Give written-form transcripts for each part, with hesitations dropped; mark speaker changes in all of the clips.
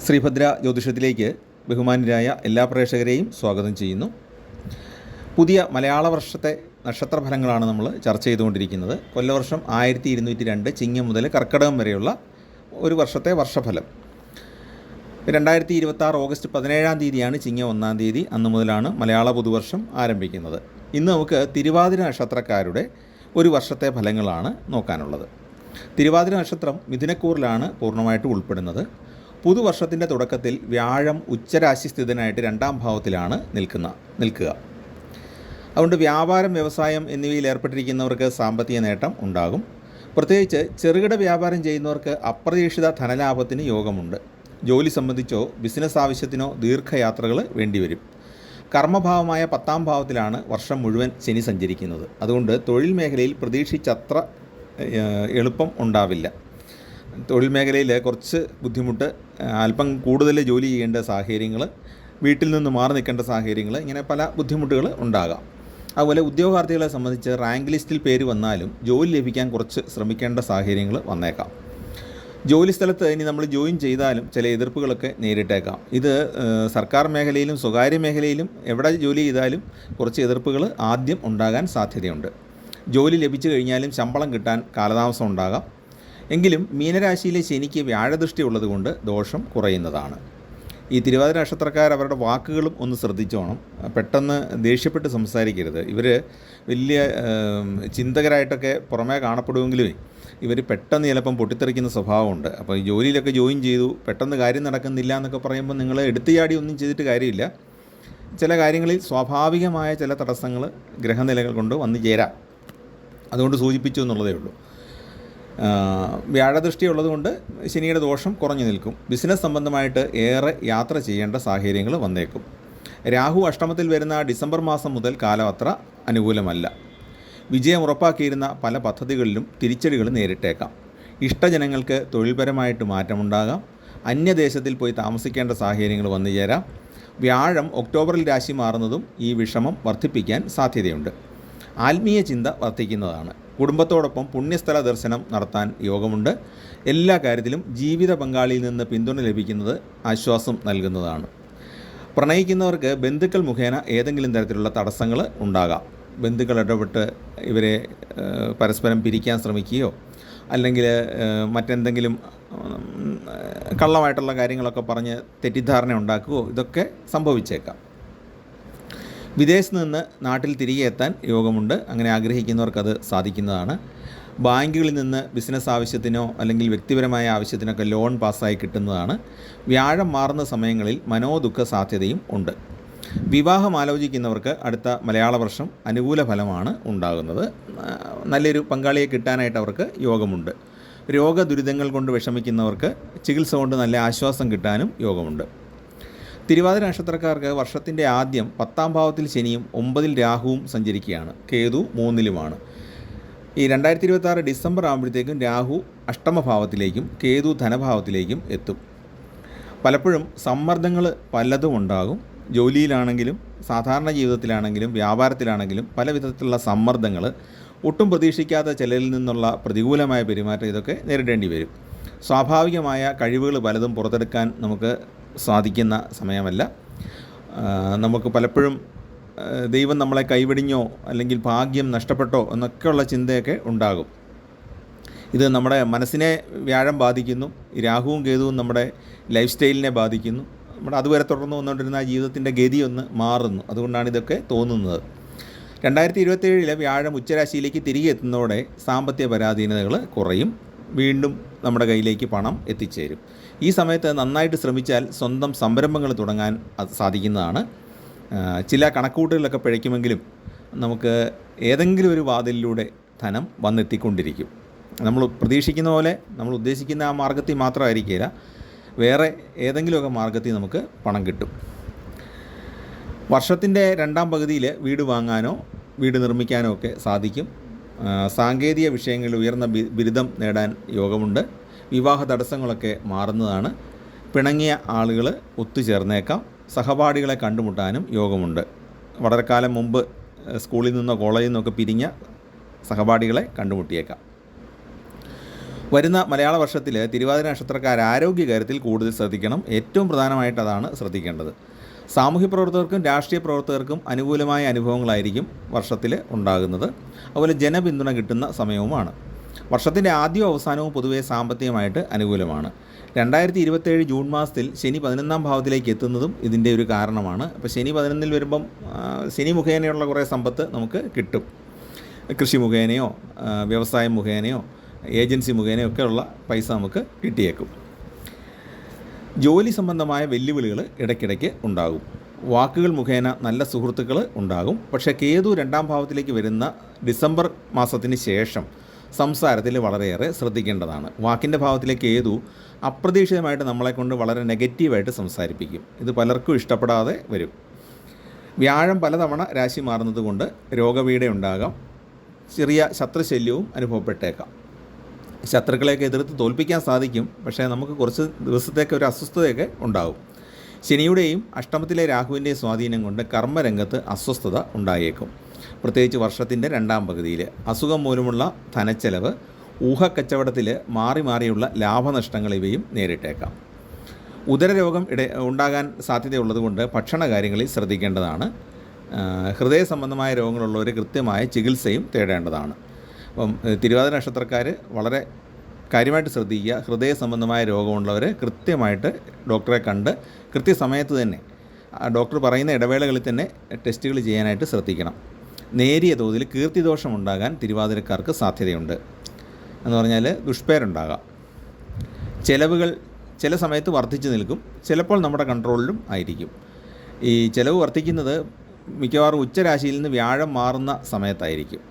Speaker 1: ശ്രീഭദ്ര ജ്യോതിഷത്തിലേക്ക് ബഹുമാന്യരായ എല്ലാ പ്രേക്ഷകരെയും സ്വാഗതം ചെയ്യുന്നു. പുതിയ മലയാള വർഷത്തെ നക്ഷത്രഫലങ്ങളാണ് നമ്മൾ ചർച്ച ചെയ്തുകൊണ്ടിരിക്കുന്നത്. കൊല്ലവർഷം 1202 ചിങ്ങം മുതൽ കർക്കിടകം വരെയുള്ള ഒരു വർഷത്തെ വർഷഫലം. 2026 ഓഗസ്റ്റ് 17 തീയതിയാണ് ചിങ്ങം 1 തീയതി. അന്ന് മുതലാണ് മലയാള പുതുവർഷം ആരംഭിക്കുന്നത്. ഇന്ന് നമുക്ക് തിരുവാതിര നക്ഷത്രക്കാരുടെ ഒരു വർഷത്തെ ഫലങ്ങളാണ് നോക്കാനുള്ളത്. തിരുവാതിര നക്ഷത്രം മിഥുനക്കൂറിലാണ് പൂർണ്ണമായിട്ട് ഉൾപ്പെടുന്നത്. പുതുവർഷത്തിൻ്റെ തുടക്കത്തിൽ വ്യാഴം ഉച്ചരാശി സ്ഥിതനായിട്ട് 2ാം ഭാവത്തിലാണ് നിൽക്കുക. അതുകൊണ്ട് വ്യാപാരം, വ്യവസായം എന്നിവയിൽ ഏർപ്പെട്ടിരിക്കുന്നവർക്ക് സാമ്പത്തിക നേട്ടം ഉണ്ടാകും. പ്രത്യേകിച്ച് ചെറുകിട വ്യാപാരം ചെയ്യുന്നവർക്ക് അപ്രതീക്ഷിത ധനലാഭത്തിന് യോഗമുണ്ട്. ജോലി സംബന്ധിച്ചോ ബിസിനസ് ആവശ്യത്തിനോ ദീർഘയാത്രകൾ വേണ്ടിവരും. കർമ്മഭാവമായ 10ാം ഭാവത്തിലാണ് വർഷം മുഴുവൻ ശനി സഞ്ചരിക്കുന്നത്. അതുകൊണ്ട് തൊഴിൽ മേഖലയിൽ പ്രതീക്ഷിച്ചത്ര എളുപ്പം ഉണ്ടാവില്ല. തൊഴിൽ മേഖലയിൽ കുറച്ച് ബുദ്ധിമുട്ട്, അല്പം കൂടുതൽ ജോലി ചെയ്യേണ്ട സാഹചര്യങ്ങൾ, വീട്ടിൽ നിന്ന് മാറി നിൽക്കേണ്ട സാഹചര്യങ്ങൾ, ഇങ്ങനെ പല ബുദ്ധിമുട്ടുകൾ ഉണ്ടാകാം. അതുപോലെ ഉദ്യോഗാർത്ഥികളെ സംബന്ധിച്ച് റാങ്ക് ലിസ്റ്റിൽ പേര് വന്നാലും ജോലി ലഭിക്കാൻ കുറച്ച് ശ്രമിക്കേണ്ട സാഹചര്യങ്ങൾ വന്നേക്കാം. ജോലി സ്ഥലത്ത് ഇനി നമ്മൾ ജോയിൻ ചെയ്താലും ചില എതിർപ്പുകളൊക്കെ നേരിട്ടേക്കാം. ഇത് സർക്കാർ മേഖലയിലും സ്വകാര്യ മേഖലയിലും എവിടെ ജോലി ചെയ്താലും കുറച്ച് എതിർപ്പുകൾ ആദ്യം ഉണ്ടാകാൻ സാധ്യതയുണ്ട്. ജോലി ലഭിച്ചു കഴിഞ്ഞാലും ശമ്പളം കിട്ടാൻ കാലതാമസം ഉണ്ടാകാം. എങ്കിലും മീനരാശിയിലെ ശനിക്ക് വ്യാഴദൃഷ്ടി ഉള്ളതുകൊണ്ട് ദോഷം കുറയുന്നതാണ്. ഈ തിരുവാതിര നക്ഷത്രക്കാർ അവരുടെ വാക്കുകളും ഒന്ന് ശ്രദ്ധിച്ചോണം. പെട്ടെന്ന് ദേഷ്യപ്പെട്ട് സംസാരിക്കരുത്. ഇവർ വലിയ ചിന്തകരായിട്ടൊക്കെ പുറമേ കാണപ്പെടുമെങ്കിലും ഇവർ പെട്ടെന്ന് ചിലപ്പം പൊട്ടിത്തെറിക്കുന്ന സ്വഭാവമുണ്ട്. അപ്പോൾ ഈ ജോലിയിലൊക്കെ ജോയിൻ ചെയ്തു, പെട്ടെന്ന് കാര്യം നടക്കുന്നില്ല എന്നൊക്കെ പറയുമ്പോൾ നിങ്ങൾ എടുത്തുചാടി ഒന്നും ചെയ്തിട്ട് കാര്യമില്ല. ചില കാര്യങ്ങളിൽ സ്വാഭാവികമായ ചില തടസ്സങ്ങൾ ഗ്രഹനിലകൾ കൊണ്ട് വന്നു ചേരാം. അതുകൊണ്ട് സൂചിപ്പിച്ചു എന്നുള്ളതേ ഉള്ളൂ. വ്യാഴദൃഷ്ടി ഉള്ളതുകൊണ്ട് ശനിയുടെ ദോഷം കുറഞ്ഞു നിൽക്കും. ബിസിനസ് സംബന്ധമായിട്ട് ഏറെ യാത്ര ചെയ്യേണ്ട സാഹചര്യങ്ങൾ വന്നേക്കും. രാഹു അഷ്ടമത്തിൽ വരുന്ന ഡിസംബർ മാസം മുതൽ കാലം അത്ര അനുകൂലമല്ല. വിജയം ഉറപ്പാക്കിയിരുന്ന പല പദ്ധതികളിലും തിരിച്ചടികൾ നേരിട്ടേക്കാം. ഇഷ്ടജനങ്ങൾക്ക് തൊഴിൽപരമായിട്ട് മാറ്റമുണ്ടാകാം. അന്യദേശത്തിൽ പോയി താമസിക്കേണ്ട സാഹചര്യങ്ങൾ വന്നു ചേരാം. വ്യാഴം ഒക്ടോബറിൽ രാശി മാറുന്നതും ഈ വിഷമം വർദ്ധിപ്പിക്കാൻ സാധ്യതയുണ്ട്. ആത്മീയ ചിന്ത വർദ്ധിക്കുന്നതാണ്. കുടുംബത്തോടൊപ്പം പുണ്യസ്ഥല ദർശനം നടത്താൻ യോഗമുണ്ട്. എല്ലാ കാര്യത്തിലും ജീവിത പങ്കാളിയിൽ നിന്ന് പിന്തുണ ലഭിക്കുന്നത് ആശ്വാസം നൽകുന്നതാണ്. പ്രണയിക്കുന്നവർക്ക് ബന്ധുക്കൾ മുഖേന ഏതെങ്കിലും തരത്തിലുള്ള തടസ്സങ്ങൾ ഉണ്ടാകാം. ബന്ധുക്കൾ ഇടപെട്ട് ഇവരെ പരസ്പരം പിരിക്കാൻ ശ്രമിക്കുകയോ അല്ലെങ്കിൽ മറ്റെന്തെങ്കിലും കള്ളമായിട്ടുള്ള കാര്യങ്ങളൊക്കെ പറഞ്ഞ് തെറ്റിദ്ധാരണ ഉണ്ടാക്കുകയോ ഇതൊക്കെ സംഭവിച്ചേക്കാം. വിദേശത്ത് നിന്ന് നാട്ടിൽ തിരികെ എത്താൻ യോഗമുണ്ട്. അങ്ങനെ ആഗ്രഹിക്കുന്നവർക്കത് സാധിക്കുന്നതാണ്. ബാങ്കുകളിൽ നിന്ന് ബിസിനസ് ആവശ്യത്തിനോ അല്ലെങ്കിൽ വ്യക്തിപരമായ ആവശ്യത്തിനൊക്കെ ലോൺ പാസ്സായി കിട്ടുന്നതാണ്. വ്യാഴം മാറുന്ന സമയങ്ങളിൽ മനോദുഃഖ സാധ്യതയും ഉണ്ട്. വിവാഹം ആലോചിക്കുന്നവർക്ക് അടുത്ത മലയാള വർഷം അനുകൂല ഫലമാണ് ഉണ്ടാകുന്നത്. നല്ലൊരു പങ്കാളിയെ കിട്ടാനായിട്ട് അവർക്ക് യോഗമുണ്ട്. രോഗദുരിതങ്ങൾ കൊണ്ട് വിഷമിക്കുന്നവർക്ക് ചികിത്സ കൊണ്ട് നല്ല ആശ്വാസം കിട്ടാനും യോഗമുണ്ട്. തിരുവാതിര നക്ഷത്രക്കാർക്ക് വർഷത്തിൻ്റെ ആദ്യം 10ാം ഭാവത്തിൽ ശനിയും 9ൽ രാഹുവും സഞ്ചരിക്കുകയാണ്. കേതു 3ലുമാണ്. ഈ 2026 ഡിസംബർ ആകുമ്പോഴത്തേക്കും രാഹു അഷ്ടമഭാവത്തിലേക്കും കേതു ധനഭാവത്തിലേക്കും എത്തും. പലപ്പോഴും സമ്മർദ്ദങ്ങൾ പലതും ഉണ്ടാകും. ജോലിയിലാണെങ്കിലും സാധാരണ ജീവിതത്തിലാണെങ്കിലും വ്യാപാരത്തിലാണെങ്കിലും പല വിധത്തിലുള്ള സമ്മർദ്ദങ്ങൾ, ഒട്ടും പ്രതീക്ഷിക്കാത്ത ചിലരിൽ നിന്നുള്ള പ്രതികൂലമായ പെരുമാറ്റം, ഇതൊക്കെ നേരിടേണ്ടി വരും. സ്വാഭാവികമായ കഴിവുകൾ പലതും പുറത്തെടുക്കാൻ നമുക്ക് സാധിക്കുന്ന സമയമല്ല. നമുക്ക് പലപ്പോഴും ദൈവം നമ്മളെ കൈവെടിഞ്ഞോ അല്ലെങ്കിൽ ഭാഗ്യം നഷ്ടപ്പെട്ടോ എന്നൊക്കെയുള്ള ചിന്തയൊക്കെ ഉണ്ടാകും. ഇത് നമ്മുടെ മനസ്സിനെ വ്യാഴം ബാധിക്കുന്നു. രാഹുവും കേതുവും നമ്മുടെ ലൈഫ് സ്റ്റൈലിനെ ബാധിക്കുന്നു. നമ്മുടെ അതുവരെ തുടർന്ന് വന്നുകൊണ്ടിരുന്ന ജീവിതത്തിൻ്റെ ഗതി ഒന്ന് മാറുന്നു. അതുകൊണ്ടാണ് ഇതൊക്കെ തോന്നുന്നത്. 2027 വ്യാഴം ഉച്ചരാശിയിലേക്ക് തിരികെ എത്തുന്നതോടെ സാമ്പത്തിക പരാധീനതകൾ കുറയും. വീണ്ടും നമ്മുടെ കയ്യിലേക്ക് പണം എത്തിച്ചേരും. ഈ സമയത്ത് നന്നായിട്ട് ശ്രമിച്ചാൽ സ്വന്തം സംരംഭങ്ങൾ തുടങ്ങാൻ സാധിക്കുന്നതാണ്. ചില കണക്കൂട്ടുകളിലൊക്കെ പിഴയ്ക്കുമെങ്കിലും നമുക്ക് ഏതെങ്കിലും ഒരു വാതിലിലൂടെ ധനം വന്നെത്തിക്കൊണ്ടിരിക്കും. നമ്മൾ പ്രതീക്ഷിക്കുന്ന പോലെ, നമ്മൾ ഉദ്ദേശിക്കുന്ന ആ മാർഗ്ഗത്തിൽ മാത്രമായിരിക്കില്ല, വേറെ ഏതെങ്കിലുമൊക്കെ മാർഗ്ഗത്തിൽ നമുക്ക് പണം കിട്ടും. വർഷത്തിൻ്റെ 2ാം പകുതിയിൽ വീട് വാങ്ങാനോ വീട് നിർമ്മിക്കാനോ ഒക്കെ സാധിക്കും. സാങ്കേതിക വിഷയങ്ങളിൽ ഉയർന്ന ബിരുദം നേടാൻ യോഗമുണ്ട്. വിവാഹ തടസ്സങ്ങളൊക്കെ മാറുന്നതാണ്. പിണങ്ങിയ ആളുകൾ ഒത്തുചേർന്നേക്കാം. സഹപാഠികളെ കണ്ടുമുട്ടാനും യോഗമുണ്ട്. വളരെ കാലം മുമ്പ് സ്കൂളിൽ നിന്നോ കോളേജിൽ നിന്നൊക്കെ പിരിഞ്ഞ സഹപാഠികളെ കണ്ടുമുട്ടിയേക്കാം. വരുന്ന മലയാള വർഷത്തിൽ തിരുവാതിര നക്ഷത്രക്കാർ ആരോഗ്യകാര്യത്തിൽ കൂടുതൽ ശ്രദ്ധിക്കണം. ഏറ്റവും പ്രധാനമായിട്ട് അതാണ് ശ്രദ്ധിക്കേണ്ടത്. സാമൂഹ്യ പ്രവർത്തകർക്കും രാഷ്ട്രീയ പ്രവർത്തകർക്കും അനുകൂലമായ അനുഭവങ്ങളായിരിക്കും വർഷത്തിൽ ഉണ്ടാകുന്നത്. അതുപോലെ ജനപിന്തുണ കിട്ടുന്ന സമയവുമാണ്. വർഷത്തിൻ്റെ ആദ്യവും അവസാനവും പൊതുവേ സാമ്പത്തികമായിട്ട് അനുകൂലമാണ്. 2027 ജൂൺ മാസത്തിൽ ശനി 11ാം ഭാവത്തിലേക്ക് എത്തുന്നതും ഇതിൻ്റെ ഒരു കാരണമാണ്. അപ്പോൾ ശനി 11ൽ വരുമ്പം ശനി മുഖേനയുള്ള കുറേ സമ്പത്ത് നമുക്ക് കിട്ടും. കൃഷി മുഖേനയോ വ്യവസായം മുഖേനയോ ഏജൻസി മുഖേനയോ ഒക്കെയുള്ള പൈസ നമുക്ക് കിട്ടിയേക്കും. ജോലി സംബന്ധമായ വെല്ലുവിളികൾ ഇടയ്ക്കിടയ്ക്ക് ഉണ്ടാകും. വാക്കുകൾ മുഖേന നല്ല സുഹൃത്തുക്കൾ ഉണ്ടാകും. പക്ഷേ കേതു 2ാം ഭാവത്തിലേക്ക് വരുന്ന ഡിസംബർ മാസത്തിന് ശേഷം സംസാരത്തിൽ വളരെയേറെ ശ്രദ്ധിക്കേണ്ടതാണ്. വാക്കിൻ്റെ ഭാവത്തിലെ കേതു അപ്രതീക്ഷിതമായിട്ട് നമ്മളെക്കൊണ്ട് വളരെ നെഗറ്റീവായിട്ട് സംസാരിപ്പിക്കും. ഇത് പലർക്കും ഇഷ്ടപ്പെടാതെ വരും. വ്യാഴം പലതവണ രാശി മാറുന്നത് കൊണ്ട് രോഗപീഠ ഉണ്ടാകാം. ചെറിയ ശത്രുശല്യവും അനുഭവപ്പെട്ടേക്കാം. ശത്രുക്കളെയൊക്കെ എതിർത്ത് തോൽപ്പിക്കാൻ സാധിക്കും. പക്ഷേ നമുക്ക് കുറച്ച് ദിവസത്തേക്ക് ഒരു അസ്വസ്ഥതയൊക്കെ ഉണ്ടാകും. ശനിയുടെയും അഷ്ടമത്തിലെ രാഹുവിൻ്റെയും സ്വാധീനം കൊണ്ട് കർമ്മരംഗത്ത് അസ്വസ്ഥത ഉണ്ടായേക്കും. പ്രത്യേകിച്ച് വർഷത്തിൻ്റെ 2ാം പകുതിയിൽ അസുഖം മൂലമുള്ള ധനച്ചെലവ്, ഊഹക്കച്ചവടത്തിൽ മാറി മാറിയുള്ള ലാഭനഷ്ടങ്ങൾ ഇവയും നേരിട്ടേക്കാം. ഉദരരോഗം ഉണ്ടാകാൻ സാധ്യതയുള്ളതുകൊണ്ട് ഭക്ഷണ കാര്യങ്ങളിൽ ശ്രദ്ധിക്കേണ്ടതാണ്. ഹൃദയ സംബന്ധമായ രോഗങ്ങളുള്ളവർ കൃത്യമായ ചികിത്സയും തേടേണ്ടതാണ്. അപ്പം തിരുവാതിര നക്ഷത്രക്കാർ വളരെ കാര്യമായിട്ട് ശ്രദ്ധിക്കുക. ഹൃദയ സംബന്ധമായ രോഗമുള്ളവർ കൃത്യമായിട്ട് ഡോക്ടറെ കണ്ട് കൃത്യസമയത്ത് തന്നെ ഡോക്ടർ പറയുന്ന ഇടവേളകളിൽ തന്നെ ടെസ്റ്റുകൾ ചെയ്യാനായിട്ട് ശ്രദ്ധിക്കണം. നേരിയ തോതിൽ കീർത്തിദോഷം ഉണ്ടാകാൻ തിരുവാതിരക്കാർക്ക് സാധ്യതയുണ്ട്. എന്ന് പറഞ്ഞാൽ ദുഷ്പേരുണ്ടാകാം. ചിലവുകൾ ചില സമയത്ത് വർദ്ധിച്ചു നിൽക്കും. ചിലപ്പോൾ നമ്മുടെ കൺട്രോളിലും ആയിരിക്കും. ഈ ചിലവ് വർദ്ധിക്കുന്നത് മിക്കവാറും ഉച്ചരാശിയിൽ നിന്ന് വ്യാഴം മാറുന്ന സമയത്തായിരിക്കും.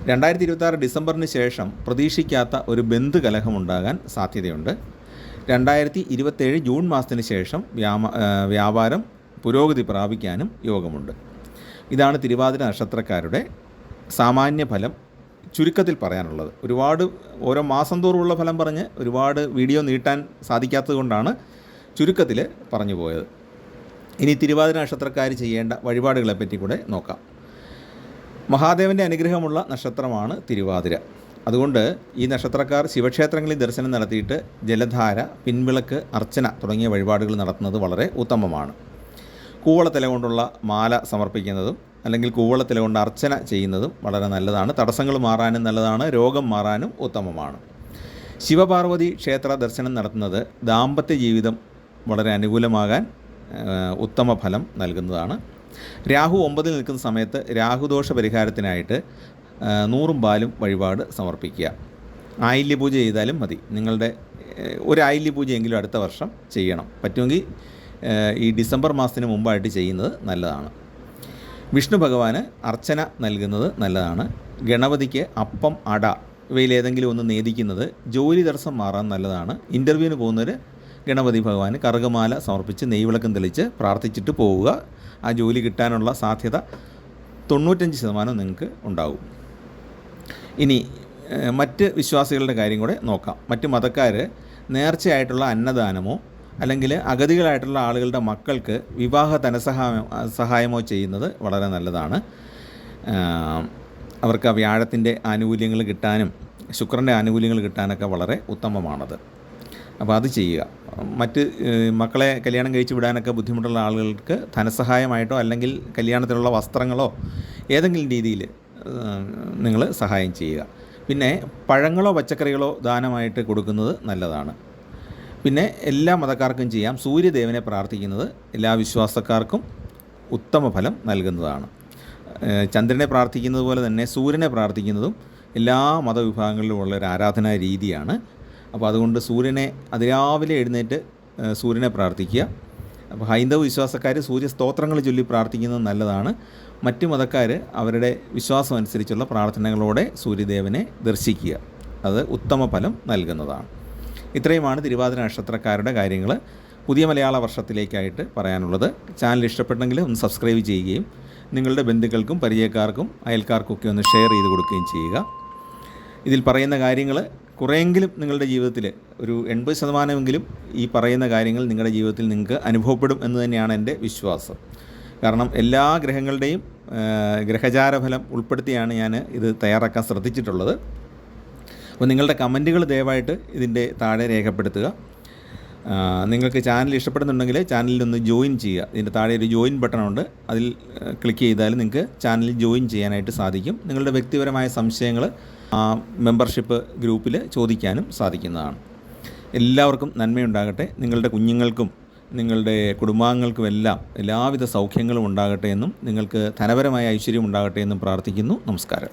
Speaker 1: 2026 ഡിസംബറിന് ശേഷം പ്രതീക്ഷിക്കാത്ത ഒരു ബന്ധുകലഹമുണ്ടാകാൻ സാധ്യതയുണ്ട്. 2027 ജൂൺ മാസത്തിന് ശേഷം വ്യാപാരം പുരോഗതി പ്രാപിക്കാനും യോഗമുണ്ട്. ഇതാണ് തിരുവാതിര നക്ഷത്രക്കാരുടെ സാമാന്യ ഫലം ചുരുക്കത്തിൽ പറയാനുള്ളത്. ഒരുപാട് ഓരോ മാസം തോറുമുള്ള ഫലം പറഞ്ഞ് ഒരുപാട് വീഡിയോ നീട്ടാൻ സാധിക്കാത്തത് കൊണ്ടാണ് ചുരുക്കത്തിൽ പറഞ്ഞു പോയത്. ഇനി തിരുവാതിര നക്ഷത്രക്കാർ ചെയ്യേണ്ട വഴിപാടുകളെപ്പറ്റി കൂടെ നോക്കാം. മഹാദേവൻ്റെ അനുഗ്രഹമുള്ള നക്ഷത്രമാണ് തിരുവാതിര. അതുകൊണ്ട് ഈ നക്ഷത്രക്കാർ ശിവക്ഷേത്രങ്ങളിൽ ദർശനം നടത്തിയിട്ട് ജലധാര, പിൻവിളക്ക്, അർച്ചന തുടങ്ങിയ വഴിപാടുകൾ നടത്തുന്നത് വളരെ ഉത്തമമാണ്. കൂവളത്തില കൊണ്ടുള്ള മാല സമർപ്പിക്കുന്നതും അല്ലെങ്കിൽ കൂവളത്തില കൊണ്ട് അർച്ചന ചെയ്യുന്നതും വളരെ നല്ലതാണ്. തടസ്സങ്ങൾ മാറാനും നല്ലതാണ്. രോഗം മാറാനും ഉത്തമമാണ്. ശിവപാർവതി ക്ഷേത്ര ദർശനം നടത്തുന്നത് ദാമ്പത്യ ജീവിതം വളരെ അനുകൂലമാകാൻ ഉത്തമ ഫലം നൽകുന്നതാണ്. രാഹു 9ൽ നിൽക്കുന്ന സമയത്ത് രാഹുദോഷ പരിഹാരത്തിനായിട്ട് 100 പാലും വഴിപാട് സമർപ്പിക്കുക. ആയില്യപൂജ ചെയ്താലും മതി. നിങ്ങളുടെ ഒരു ആയില്യപൂജയെങ്കിലും അടുത്ത വർഷം ചെയ്യണം. പറ്റുമെങ്കിൽ ഈ ഡിസംബർ മാസത്തിന് മുമ്പായിട്ട് ചെയ്യുന്നത് നല്ലതാണ്. വിഷ്ണു ഭഗവാന് അർച്ചന നൽകുന്നത് നല്ലതാണ്. ഗണപതിക്ക് അപ്പം, അട ഇവയിലേതെങ്കിലും ഒന്ന് നേദിക്കുന്നത് ജോലി തടസ്സം മാറാൻ നല്ലതാണ്. ഇൻ്റർവ്യൂവിന് പോകുന്നവർ ഗണപതി ഭഗവാന് കറുകമാല സമർപ്പിച്ച് നെയ്വിളക്കം തെളിച്ച് പ്രാർത്ഥിച്ചിട്ട് പോവുക. ആ ജോലി കിട്ടാനുള്ള സാധ്യത 95% നിങ്ങൾക്ക് ഉണ്ടാകും. ഇനി മറ്റ് വിശ്വാസികളുടെ കാര്യം കൂടെ നോക്കാം. മറ്റ് മതക്കാർ നേർച്ചയായിട്ടുള്ള അന്നദാനമോ അല്ലെങ്കിൽ അഗതികളായിട്ടുള്ള ആളുകളുടെ മക്കൾക്ക് വിവാഹ ധനസഹായമോ ചെയ്യുന്നത് വളരെ നല്ലതാണ്. അവർക്ക് ആ വ്യാഴത്തിൻ്റെ ആനുകൂല്യങ്ങൾ കിട്ടാനും ശുക്രൻ്റെ ആനുകൂല്യങ്ങൾ കിട്ടാനൊക്കെ വളരെ ഉത്തമമാണത്. അപ്പോൾ അത് ചെയ്യുക. മറ്റ് മക്കളെ കല്യാണം കഴിച്ച് വിടാനൊക്കെ ബുദ്ധിമുട്ടുള്ള ആളുകൾക്ക് ധനസഹായമായിട്ടോ അല്ലെങ്കിൽ കല്യാണത്തിനുള്ള വസ്ത്രങ്ങളോ ഏതെങ്കിലും രീതിയിൽ നിങ്ങൾ സഹായം ചെയ്യുക. പിന്നെ പഴങ്ങളോ പച്ചക്കറികളോ ദാനമായിട്ട് കൊടുക്കുന്നത് നല്ലതാണ്. പിന്നെ എല്ലാ മതക്കാർക്കും ചെയ്യാം. സൂര്യദേവനെ പ്രാർത്ഥിക്കുന്നത് എല്ലാ വിശ്വാസക്കാർക്കും ഉത്തമ ഫലം നൽകുന്നതാണ്. ചന്ദ്രനെ പ്രാർത്ഥിക്കുന്നത് പോലെ തന്നെ സൂര്യനെ പ്രാർത്ഥിക്കുന്നതും എല്ലാ മതവിഭാഗങ്ങളിലുമുള്ള ഒരു ആരാധനാ രീതിയാണ്. അപ്പോൾ അതുകൊണ്ട് സൂര്യനെ അതിരാവിലെ എഴുന്നേറ്റ് സൂര്യനെ പ്രാർത്ഥിക്കുക. അപ്പോൾ ഹൈന്ദവ വിശ്വാസക്കാർ സൂര്യസ്തോത്രങ്ങൾ ചൊല്ലി പ്രാർത്ഥിക്കുന്നത് നല്ലതാണ്. മറ്റു മതക്കാർ അവരുടെ വിശ്വാസം അനുസരിച്ചുള്ള പ്രാർത്ഥനകളോടെ സൂര്യദേവനെ ദർശിക്കുക. അത് ഉത്തമ ഫലം നൽകുന്നതാണ്. ഇത്രയുമാണ് തിരുവാതിര നക്ഷത്രക്കാരുടെ കാര്യങ്ങൾ പുതിയ മലയാള വർഷത്തിലേക്കായിട്ട് പറയാനുള്ളത്. ചാനൽ ഇഷ്ടപ്പെട്ടെങ്കിൽ ഒന്ന് സബ്സ്ക്രൈബ് ചെയ്യുകയും നിങ്ങളുടെ ബന്ധുക്കൾക്കും പരിചയക്കാർക്കും അയൽക്കാർക്കൊക്കെ ഒന്ന് ഷെയർ ചെയ്ത് കൊടുക്കുകയും ചെയ്യുക. ഇതിൽ പറയുന്ന കാര്യങ്ങൾ കുറേയെങ്കിലും നിങ്ങളുടെ ജീവിതത്തിൽ ഒരു 80% ഈ പറയുന്ന കാര്യങ്ങൾ നിങ്ങളുടെ ജീവിതത്തിൽ നിങ്ങൾക്ക് അനുഭവപ്പെടും എന്ന് തന്നെയാണ് എൻ്റെ വിശ്വാസം. കാരണം എല്ലാഗ്രഹചാരഫലം ഉൾപ്പെടുത്തിയാണ് ഞാൻ ഇത് തയ്യാറാക്കാൻ ശ്രദ്ധിച്ചിട്ടുള്ളത്. അപ്പോൾ നിങ്ങളുടെ കമൻറ്റുകൾ ദയവായിട്ട് ഇതിൻ്റെ താഴെ രേഖപ്പെടുത്തുക. നിങ്ങൾക്ക് ചാനൽ ഇഷ്ടപ്പെടുന്നുണ്ടെങ്കിൽ ചാനലിലൊന്ന് ജോയിൻ ചെയ്യുക. ഇതിൻ്റെ താഴെ ഒരു ജോയിൻ ബട്ടണുണ്ട്, അതിൽ ക്ലിക്ക് ചെയ്താൽ നിങ്ങൾക്ക് ചാനലിൽ ജോയിൻ ചെയ്യാനായിട്ട് സാധിക്കും. നിങ്ങളുടെ വ്യക്തിപരമായ സംശയങ്ങൾ മെമ്പർഷിപ്പ് ഗ്രൂപ്പിൽ ചോദിക്കാനും സാധിക്കുന്നതാണ്. എല്ലാവർക്കും നന്മയുണ്ടാകട്ടെ. നിങ്ങളുടെ കുഞ്ഞുങ്ങൾക്കും നിങ്ങളുടെ കുടുംബാംഗങ്ങൾക്കുമെല്ലാം എല്ലാവിധ സൗഖ്യങ്ങളും ഉണ്ടാകട്ടെ എന്നും നിങ്ങൾക്ക് ധനപരമായ ഐശ്വര്യം ഉണ്ടാകട്ടെ എന്നും പ്രാർത്ഥിക്കുന്നു. നമസ്കാരം.